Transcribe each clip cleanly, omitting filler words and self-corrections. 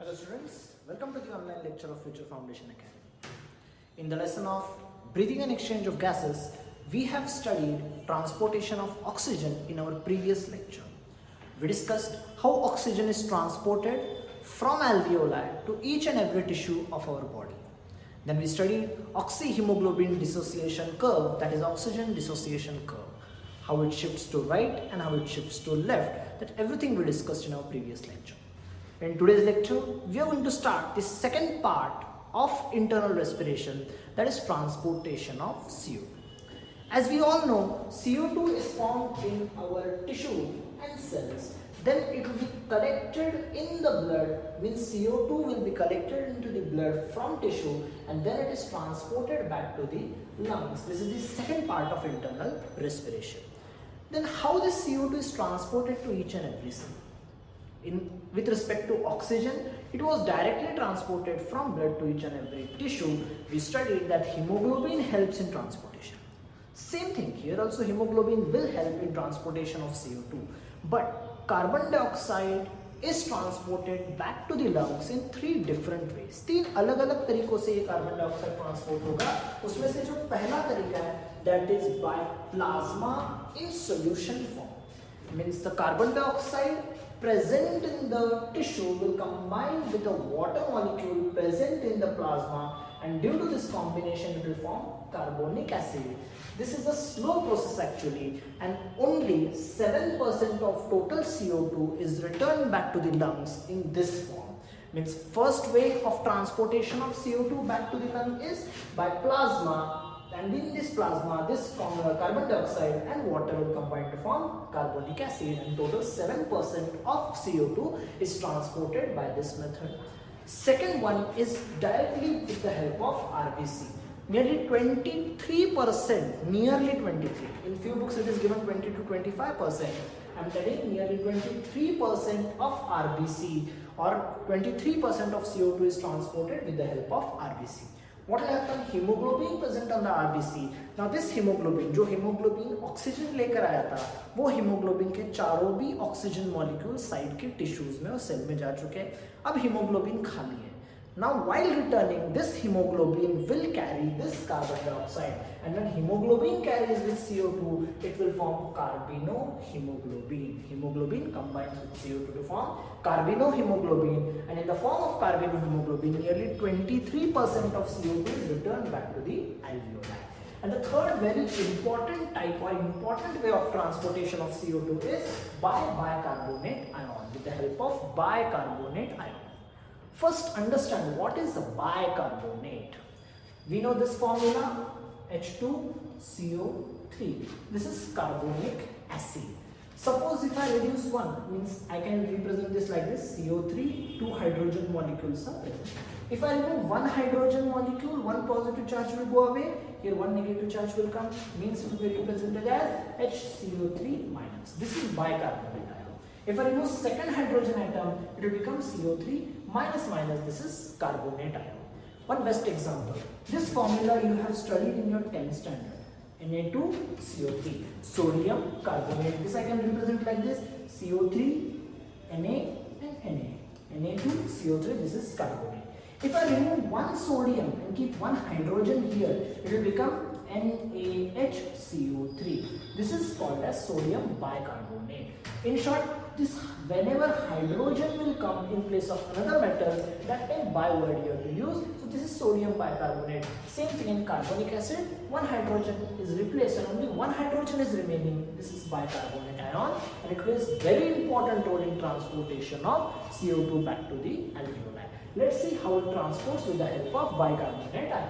Hello students, welcome to the online lecture of Future Foundation Academy. In the lesson of breathing and exchange of gases, we have studied transportation of oxygen in our previous lecture. We discussed how oxygen is transported from alveoli to each and every tissue of our body. Then we studied oxyhemoglobin dissociation curve, that is oxygen dissociation curve, how it shifts to right and how it shifts to left, that everything we discussed in our previous lecture. In today's lecture, we are going to start the second part of internal respiration, that is transportation of CO2. As we all know, CO2 is formed in our tissue and cells. Then it will be collected in the blood, means CO2 will be collected into the blood from tissue and then it is transported back to the lungs. This is the second part of internal respiration. Then how this CO2 is transported to each and every cell? With respect to oxygen, it was directly transported from blood to each and every tissue. We studied that hemoglobin helps in transportation. Same thing here, also hemoglobin will help in transportation of CO2. But carbon dioxide is transported back to the lungs in three different ways. तीन अलग अलग तरीकों से ये carbon dioxide transport होगा. उसमें से जो पहला तरीका है, that is by plasma in solution form. Means the carbon dioxide present in the tissue will combine with the water molecule present in the plasma, and due to this combination it will form carbonic acid. This is a slow process actually, and only 7% of total CO2 is returned back to the lungs in this form. Means first way of transportation of CO2 back to the lung is by plasma, and in this plasma this carbon dioxide and water will combine to form carbonic acid, and total 7% of CO2 is transported by this method. Second one is directly with the help of RBC. Nearly 23%, nearly 23. In few books it is given 20 to 25%. I am telling nearly 23% of RBC or 23% of CO2 is transported with the help of RBC. What will happen? Hemoglobin present on the RBC. Now this hemoglobin, जो hemoglobin oxygen लेकर आया था, वो hemoglobin के चारों भी oxygen molecule side के tissues में और सेल में जा चुके हैं. अब hemoglobin खाली है. Now while returning, this hemoglobin will carry this carbon dioxide, and when hemoglobin carries with CO2, it will form carbinohemoglobin. Hemoglobin combines with CO2 to form carbinohemoglobin, and in the form of carbinohemoglobin, nearly 23% of CO2 is returned back to the alveoli. And the third very important type or important way of transportation of CO2 is by bicarbonate ion, with the help of bicarbonate ion. First, understand what is a bicarbonate. We know this formula, H2CO3. This is carbonic acid. Suppose if I reduce one, means I can represent this like this, CO3, two hydrogen molecules are present. If I remove one hydrogen molecule, one positive charge will go away, here one negative charge will come, means it will be represented as HCO3 minus. This is bicarbonate ion. If I remove second hydrogen atom, it will become CO3 minus minus. This is carbonate ion. One best example. This formula you have studied in your 10th standard. Na2CO3. Sodium carbonate. This I can represent like this. CO3, Na and Na. Na2CO3. This is carbonate. If I remove one sodium and keep one hydrogen here, it will become NaHCO3. This is called as sodium bicarbonate. In short, this whenever hydrogen will come in place of another metal, that time bi word you have to use. So this is sodium bicarbonate. Same thing in carbonic acid, one hydrogen is replaced and only one hydrogen is remaining. This is bicarbonate ion, and it plays very important role in transportation of CO2 back to the alveoli. Let's see how it transports with the help of bicarbonate ion.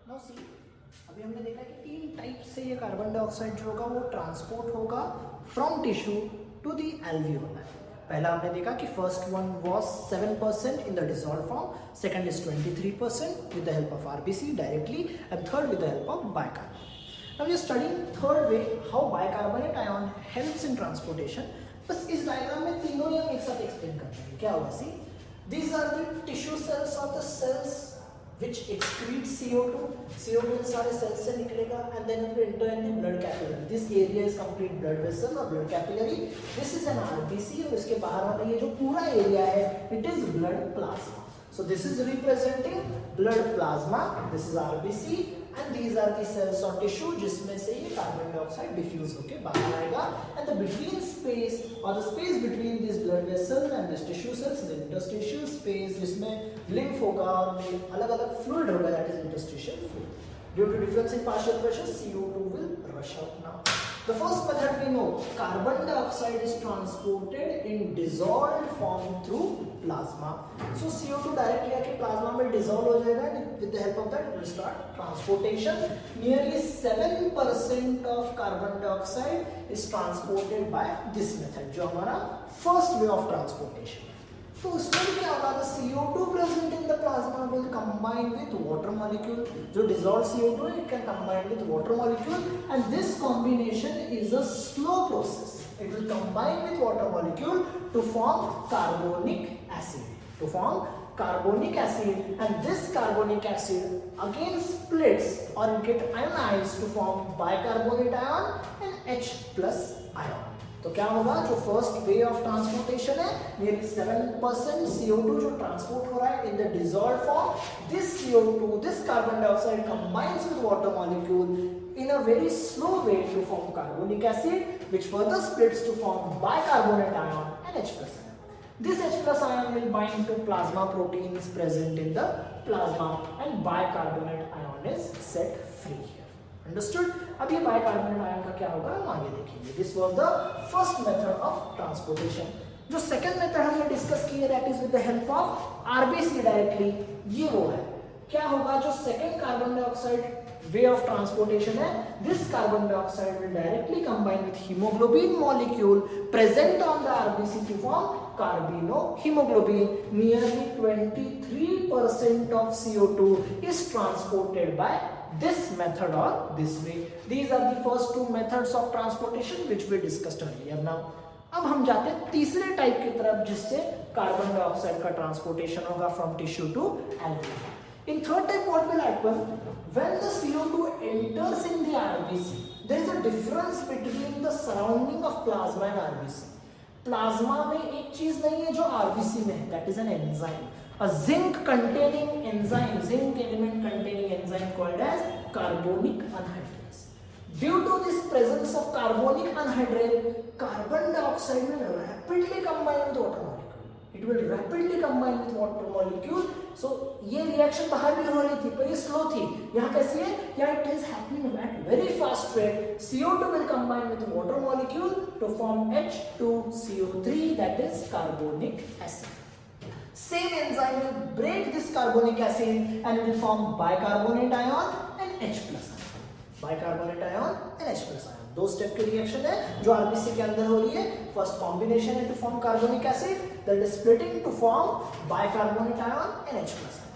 Now see, अभी हमने देखा कि तीन type से ये carbon dioxide जो होगा वो ट्रांसपोर्ट होगा from tissue to the alveoli. पहला हमने देखा कि first one was 7% in the dissolved form, second is 23% with the help of RBC directly, and third with the help of bicarbonate. Now we are studying third way how bicarbonate ion helps in transportation. बस इस diagram में तीनों ही हम एक साथ explain करते हैं. क्या होगा? See, these are the tissue cells or the cells which excretes CO2. CO2 इन सारे cells से निकलेगा and then it will enter in the blood capillary. This area is complete blood vessel or blood capillary. This is an RBC और इसके बाहर वाला ये जो पूरा area है, it is blood plasma. So this is representing blood plasma. This is RBC and these are the cells or tissue जिसमें से ये कार्बन डाइऑक्साइड डिफ्यूज होके बाहर आएगा and the between space or the space between this blood vessel and this tissue cells, the interstitial space जिसमें lymph होगा और अलग-अलग fluid होगा, that is interstitial fluid. Due to difference in partial pressure, CO2 will rush out now. The first method we know, carbon dioxide is transported in dissolved form through plasma. So CO2 directly आके plasma में dissolve हो जाएगा and with the help of that it will start transportation. Nearly 7% of carbon dioxide is transported by this method, जो हमारा first way of transportation. तो उसमें भी क्या होगा, the CO2 present in the plasma will combine with water molecule. जो dissolved CO2 है, it can combine with water molecule and this combination is a slow process. It will combine with water molecule to form carbonic acid. To form carbonic acid and this carbonic acid again splits or it get ionized to form bicarbonate ion and H plus ion. तो क्या होगा, जो first way of transportation है, nearly 7% CO2 जो transport हो रहा है in the dissolved form, this CO2, this carbon dioxide combines with water molecule in a very slow way to form carbonic acid which further splits to form bicarbonate ion and H plus ion. This H plus ion will bind to plasma proteins present in the plasma and bicarbonate ion is set free here. Understood? अब ये bicarbonate ion का क्या होगा हम आगे देखेंगे. This was the first method of transportation. जो second method हमने discuss की है, that is with the help of RBC directly. ये वो है. क्या होगा, जो second carbon dioxide way of transportation है, this carbon dioxide will directly combine with hemoglobin molecule present on the RBC to form carbinohemoglobin. Nearly 23% of CO2 is transported by this method or this way. These are the first two methods of transportation which we discussed earlier. Now अब हम जाते हैं तीसरे type की तरफ जिससे carbon dioxide का transportation होगा from tissue to alveoli. In third type what will happen, when the CO2 enters in the RBC, there is a difference between the surrounding of plasma and RBC. Plasma में एक चीज नहीं है जो RBC में है, that is an enzyme. A zinc containing enzyme, zinc element containing enzyme called as carbonic anhydrase. Due to this presence of carbonic anhydrase, carbon dioxide will rapidly combine with water molecule. It will rapidly combine with water molecule. So ये reaction बाहर भी हो रही थी पर ये slow थी. यहाँ कैसी है? यहाँ it is happening at very fast rate. CO2 will combine with water molecule to form H2CO3, that is carbonic acid. Same enzyme will break this carbonic acid and will form bicarbonate ion and H plus ion. Bicarbonate ion and H plus ion. दो step की reaction है जो RBC के अंदर हो रही है. First combination है to form carbonic acid, that is splitting to form bicarbonate ion and H plus ion.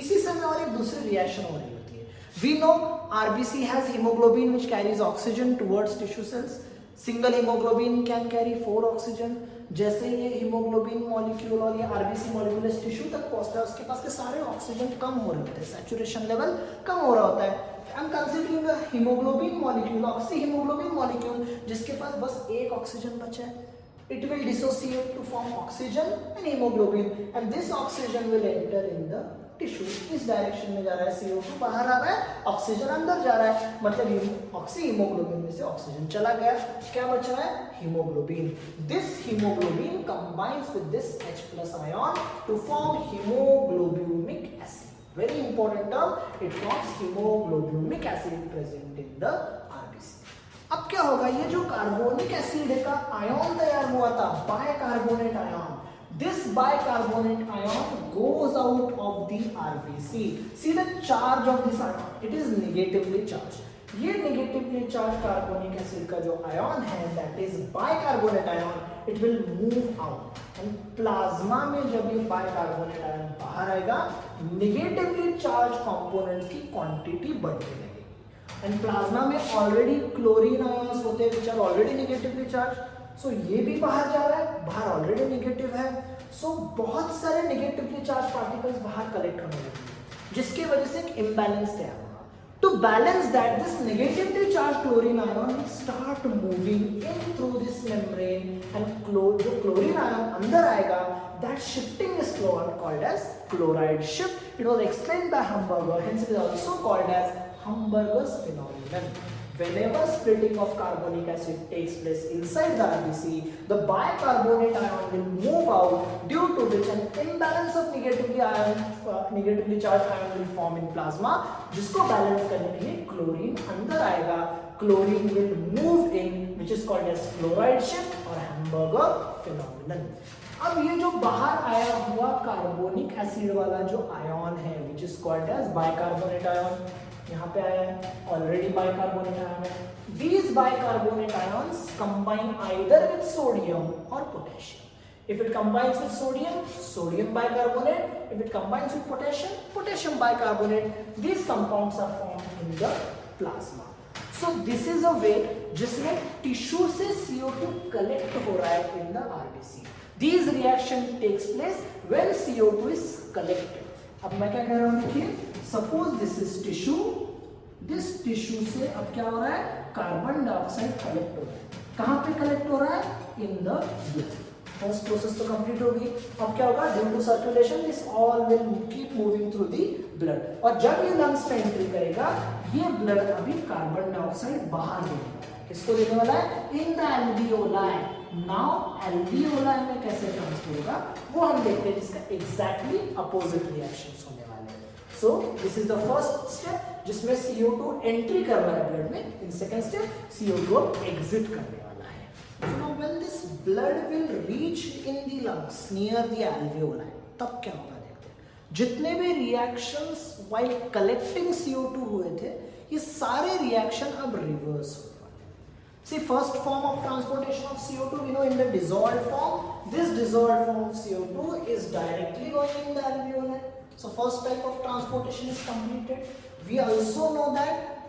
इसी समय और एक दूसरी रिएक्शन हो रही होती है. We know RBC has hemoglobin which carries oxygen towards tissue cells. Single hemoglobin can carry 4 oxygen. जैसे ये हीमोग्लोबिन मॉलिक्यूल और ये आरबीसी मॉलिक्यूल इस टिश्यू तक पहुंचता है, उसके पास के सारे ऑक्सीजन कम हो रहे होते हैं, सैचुरेशन लेवल कम हो रहा होता है. I am considering the haemoglobin molecule, oxy haemoglobin molecule, जिसके पास बस एक ऑक्सीजन बचा है. It will dissociate to form oxygen and hemoglobin, and this oxygen will enter in the tissue. इस डायरेक्शन में जा रहा है, CO2 बाहर आ रहा है, ऑक्सीजन अंदर जा रहा है, मतलब ऑक्सी हीमोग्लोबिन में से ऑक्सीजन चला गया, क्या बच रहा है? Haemoglobin. This haemoglobin combines with this H plus ion to form hemoglobinic acid. Very important term. It forms hemoglobinic acid present in the RBC. अब क्या होगा, ये जो कार्बोनिक एसिड का आयन तैयार हुआ था, bicarbonate ion, this bicarbonate ion goes out of the RBC. See the charge of this ion, it is negatively charged. ये negatively charged carbonic acid का जो आयन है, that is bicarbonate ion, it will move out. And plasma में जब ये bicarbonate ion बाहर आएगा, negatively charged components की quantity बढ़ने लगेगी. एंड प्लाज्मा में ऑलरेडी क्लोरीन आयंस होते हैं which are already negatively charged. सो ये भी बाहर जा रहा है, बाहर ऑलरेडी नेगेटिव है. सो बहुत सारे नेगेटिवली चार्ज पार्टिकल्स बाहर कलेक्ट होने लगेंगे, जिसकी वजह से एक इम्बैलेंस तैयार होगा. To balance that, this negatively charged chlorine ion will start moving in through this membrane, and जो chlorine ion अंदर आएगा, that shifting is called as chloride shift. It was explained by Hamburger, hence it is also called as Hamburger's phenomenon. Whenever splitting of carbonic acid takes place inside the RBC, the bicarbonate ion will move out, due to which an imbalance of negatively charged ion will form in plasma, जिसको balance करने के लिए chlorine अंदर आएगा, chlorine will move in, which is called as chloride shift or Hamburger phenomenon. अब ये जो बाहर आया हुआ कार्बोनिक एसिड वाला जो आयन है, which is called as bicarbonate ion, यहाँ पे आया है, ऑलरेडी बाइकार्बोनेट आयन है. These bicarbonate ions combine either with sodium or potassium. If it combines with sodium, sodium bicarbonate. If it combines with potassium, potassium bicarbonate. These compounds are formed in the plasma. So this is a way जिसमें tissue से CO2 collect हो रहा है in the RBC. These reaction takes place when CO2 is collected. अब मैं क्या कह रहा हूँ, देखिए, suppose this is tissue, this tissue से अब क्या हो रहा है, कार्बन डाइऑक्साइड कलेक्ट हो रहा है. कहाँ पे कलेक्ट हो रहा है, in the blood. First process तो कंप्लीट होगी. अब क्या होगा, due to circulation this all will keep moving through the blood, और जब ये लंग्स में एंट्री करेगा, ये ब्लड अभी कार्बन डाइऑक्साइड बाहर देगा. किसको देने वाला है, in the alveoli. Now alveoli में कैसे ट्रांसफर होगा वो हम देखते हैं, जिसका एग्जैक्टली अपोजिट रिएक्शंस होने वाले हैं. So this is the first step जिसमें CO2 एंट्री कर रहा है ब्लड में. In second step CO2 exit करने वाला है. So now when this blood will reach in the lungs near the alveoli, तब क्या होगा देखते हैं. जितने भी रिएक्शंस while collecting CO2 हुए थे, ये सारे रिएक्शन अब रिवर्स हो. See, first form of transportation of CO2, we know in the dissolved form. This dissolved form of CO2 is directly going in the alveoli. So first type of transportation is completed. We also know that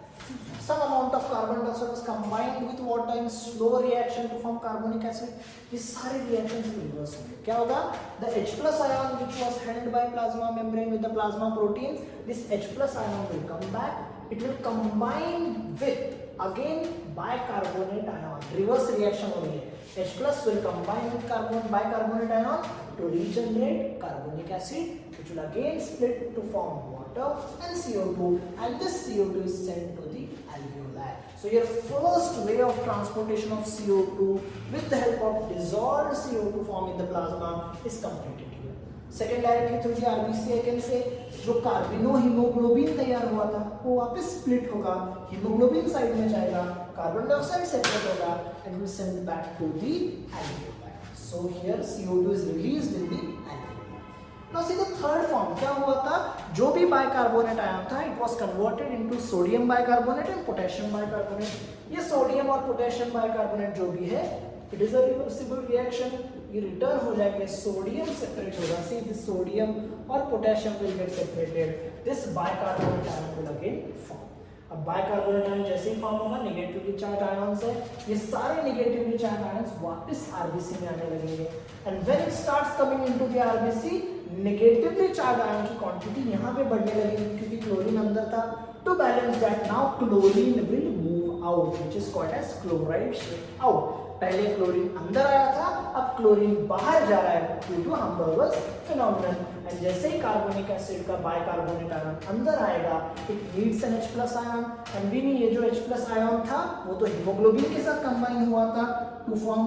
some amount of carbon dioxide is combined with water in slow reaction to form carbonic acid. ये सारे reactions reverse होंगे. क्या होगा? The H plus ion which was held by plasma membrane with the plasma proteins, this H plus ion will come back. It will combine with again bicarbonate ion. Reverse reaction हो रही है. H plus will combine with bicarbonate ion to regenerate carbonic acid, which will again split to form water and CO2, and this CO2 is sent to the alveoli. So your first way of transportation of CO2 with the help of dissolved CO2 form in the plasma is completed here. Second, directly through the RBC, I can say जो कार्बिनो haemoglobin तैयार हुआ था वो वापस split होगा, haemoglobin side में जाएगा, carbon dioxide separate होगा and will send back to the alveoli. So here CO2 is released in the alveoli. Now see the third form. क्या हुआ था, जो भी बाइकार्बोनेट आयन था, it was converted into sodium bicarbonate and potassium bicarbonate. ये sodium और potassium bicarbonate जो भी है, it is a reversible reaction. ये रिटर्न हो जाएंगे, सोडियम सेपरेट होगा. सी दिस सोडियम और potassium will get separated. This bicarbonate ion will again form. अब बाइकार्बोनेट आयन जैसे ही फॉर्म होगा, नेगेटिवली चार्ज आयंस है, ये सारे नेगेटिवली चार्ज आयंस वापस आरबीसी में आने लगेंगे. And when it starts coming into the RBC, negatively charge ion की क्वांटिटी यहाँ पे बढ़ने लगेगी क्योंकि क्लोरीन अंदर था. To balance that, now chlorine will move out, which is called as chloride shift out. पहले क्लोरीन अंदर आया था, अब क्लोरीन बाहर जा रहा है due to Hamburger's phenomenon. And जैसे ही कार्बोनिक एसिड का बाइकार्बोनेट आयन अंदर आएगा, it needs an H plus ion. And we नी ये जो H प्लस आयन था वो तो हीमोग्लोबिन के साथ कंबाइन हुआ था to form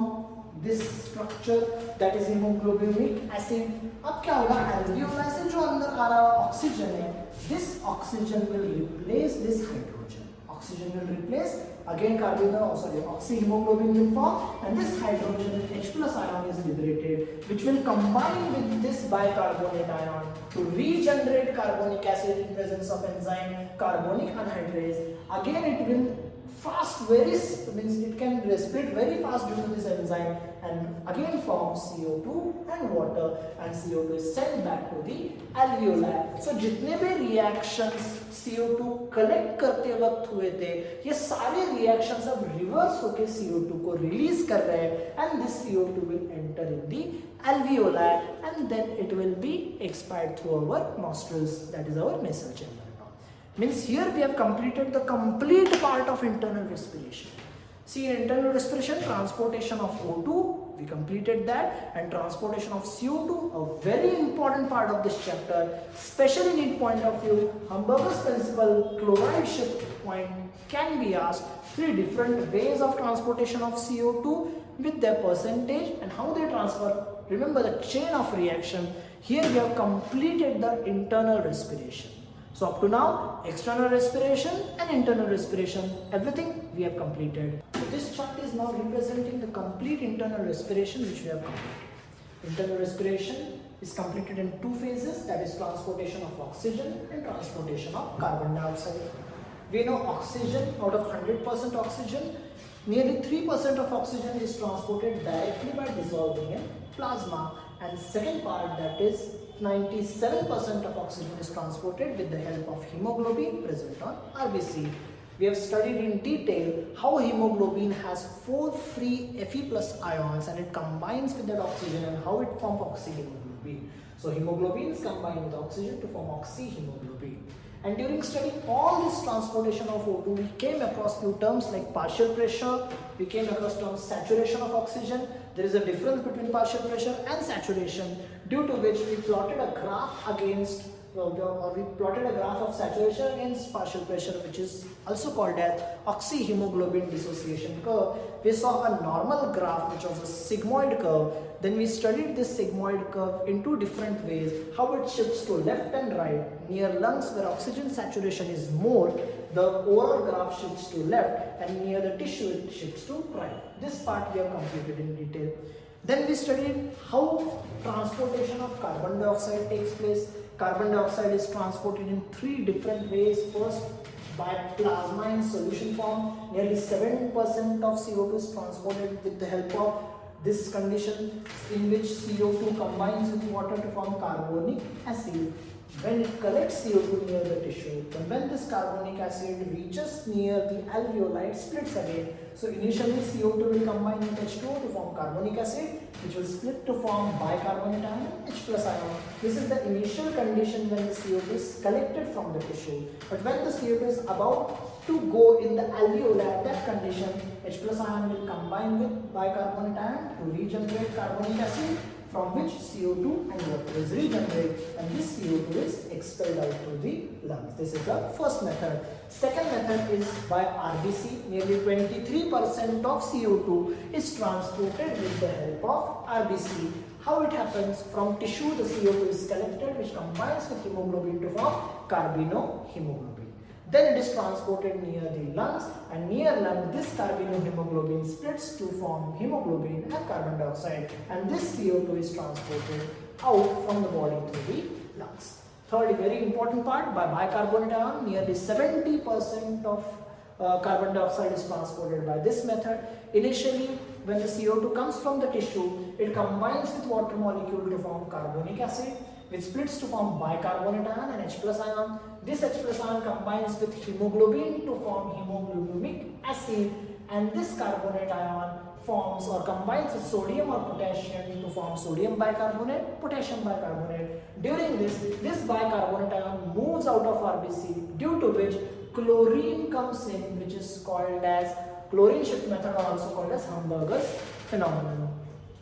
this structure that is haemoglobinic acid. अब क्या होगा, एल्वियोलाई से जो अंदर आ रहा ऑक्सीजन है, this oxygen will replace this hydrogen. Oxygen will replace again oxyhemoglobin will form, and this hydrogen H plus ion is liberated, which will combine with this bicarbonate ion to regenerate carbonic acid in presence of enzyme carbonic anhydrase. Again it will fast, means it can split very fast due to this enzyme and again form CO2 and water, and CO2 is sent back to the alveoli. So जितने भी reactions CO2 collect करते वक्त हुए थे, ये सारे reactions अब reverse होके CO2 को release कर रहे हैं, and this CO2 will enter in the alveoli and then it will be expired through our nostrils, that is our nasal chamber. Means here we have completed the complete part of internal respiration. See, in internal respiration, transportation of O2, we completed that, and transportation of CO2, a very important part of this chapter, especially in point of view, Hamburger's principle, chloride shift point can be asked. 3 different ways of transportation of CO2 with their percentage and how they transfer. Remember the chain of reaction. Here we have completed the internal respiration. So up to now, external respiration and internal respiration, everything we have completed. So this chart is now representing the complete internal respiration which we have completed. Internal respiration is completed in 2 phases, that is transportation of oxygen and transportation of carbon dioxide. We know oxygen, out of 100% oxygen, nearly 3% of oxygen is transported directly by dissolving in plasma, and second part, that is 97% of oxygen is transported with the help of hemoglobin present on RBC. We have studied in detail how hemoglobin has 4 free Fe plus ions and it combines with that oxygen and how it forms oxyhemoglobin. So hemoglobin is combined with oxygen to form oxyhemoglobin. And during studying all this transportation of O2, we came across few terms like partial pressure, we came across terms saturation of oxygen. There is a difference between partial pressure and saturation, due to which we plotted a graph against, we plotted a graph of saturation against partial pressure, which is also called as oxyhemoglobin dissociation curve. We saw a normal graph which was a sigmoid curve. Then we studied this sigmoid curve in 2 different ways, how it shifts to left and right. Near lungs where oxygen saturation is more, the overall graph shifts to left, and near the tissue it shifts to right. This part we have completed in detail. Then we studied how transportation of carbon dioxide takes place. Carbon dioxide is transported in 3 different ways. First, by plasma in solution form, nearly 7% of CO2 is transported with the help of this condition in which CO2 combines with water to form carbonic acid. When it collects CO2 near the tissue, then when this carbonic acid reaches near the alveoli, it splits again. So initially CO2 will combine with H2O to form carbonic acid, which will split to form bicarbonate ion, H plus ion. This is the initial condition when the CO2 is collected from the tissue. But when the CO2 is about to go in the alveoli, at that condition, H plus ion will combine with bicarbonate ion to regenerate carbonic acid, from which CO2 and water is regenerated, and this CO2 is expelled out through the lungs. This is the first method. Second method is by RBC. Nearly 23% of CO2 is transported with the help of RBC. How it happens? From tissue the CO2 is collected, which combines with hemoglobin to form carbinohemoglobin. Then it is transported near the lungs, and near lung this carbinohemoglobin splits to form hemoglobin and carbon dioxide, and this CO2 is transported out from the body through the lungs. Third, very important part, by bicarbonate ion, nearly 70% of carbon dioxide is transported by this method. Initially, when the CO2 comes from the tissue, it combines with water molecule to form carbonic acid, which splits to form bicarbonate ion and H plus ion. This H plus ion combines with hemoglobin to form hemoglobinumic acid, and this carbonate ion forms or combines with sodium or potassium to form sodium bicarbonate, potassium bicarbonate. During this bicarbonate ion moves out of RBC, due to which chlorine comes in, which is called as chlorine shift method, or also called as Hamburger's phenomenon.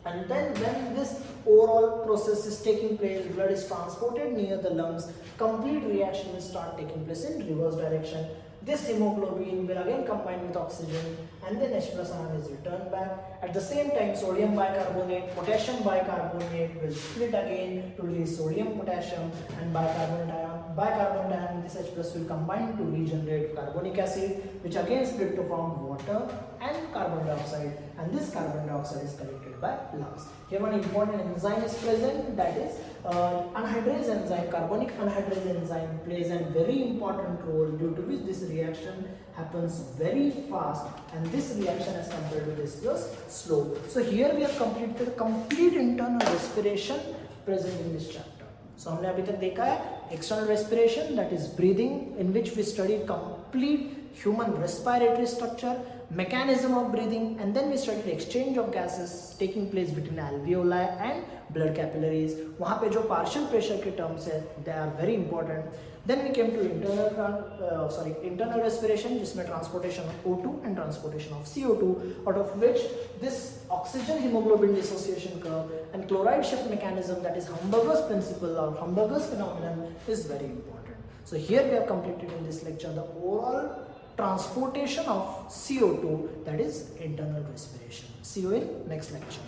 And then when this overall process is taking place, blood is transported near the lungs, complete reaction will start taking place in reverse direction. This hemoglobin will again combine with oxygen, and then H plus ion is returned back. At the same time, sodium bicarbonate, potassium bicarbonate will split again to release sodium, potassium, and bicarbonate ion. Bicarbonate ion with this H plus will combine to regenerate carbonic acid, which again split to form water and carbon dioxide, and this carbon dioxide is collected by lungs. Here one important enzyme is present, that is anhydrase enzyme, carbonic anhydrase enzyme plays a very important role, due to which this reaction happens very fast and this reaction as compared to this was slow. So here we have completed complete internal respiration present in this chapter. So हमने अभी तक देखा है external respiration, that is breathing, in which we studied complete human respiratory structure, mechanism of breathing, and then we studied exchange of gases taking place between alveoli and blood capillaries. वहाँ पे जो partial pressure के terms है, they are very important. Then we came to internal respiration, जिसमें transportation of O2 and transportation of CO2, out of which this oxygen hemoglobin dissociation curve and chloride shift mechanism, that is Hamburger's principle or Hamburger's phenomenon, is very important. So here we have completed in this lecture the overall transportation of CO2, that is internal respiration. See you in next lecture.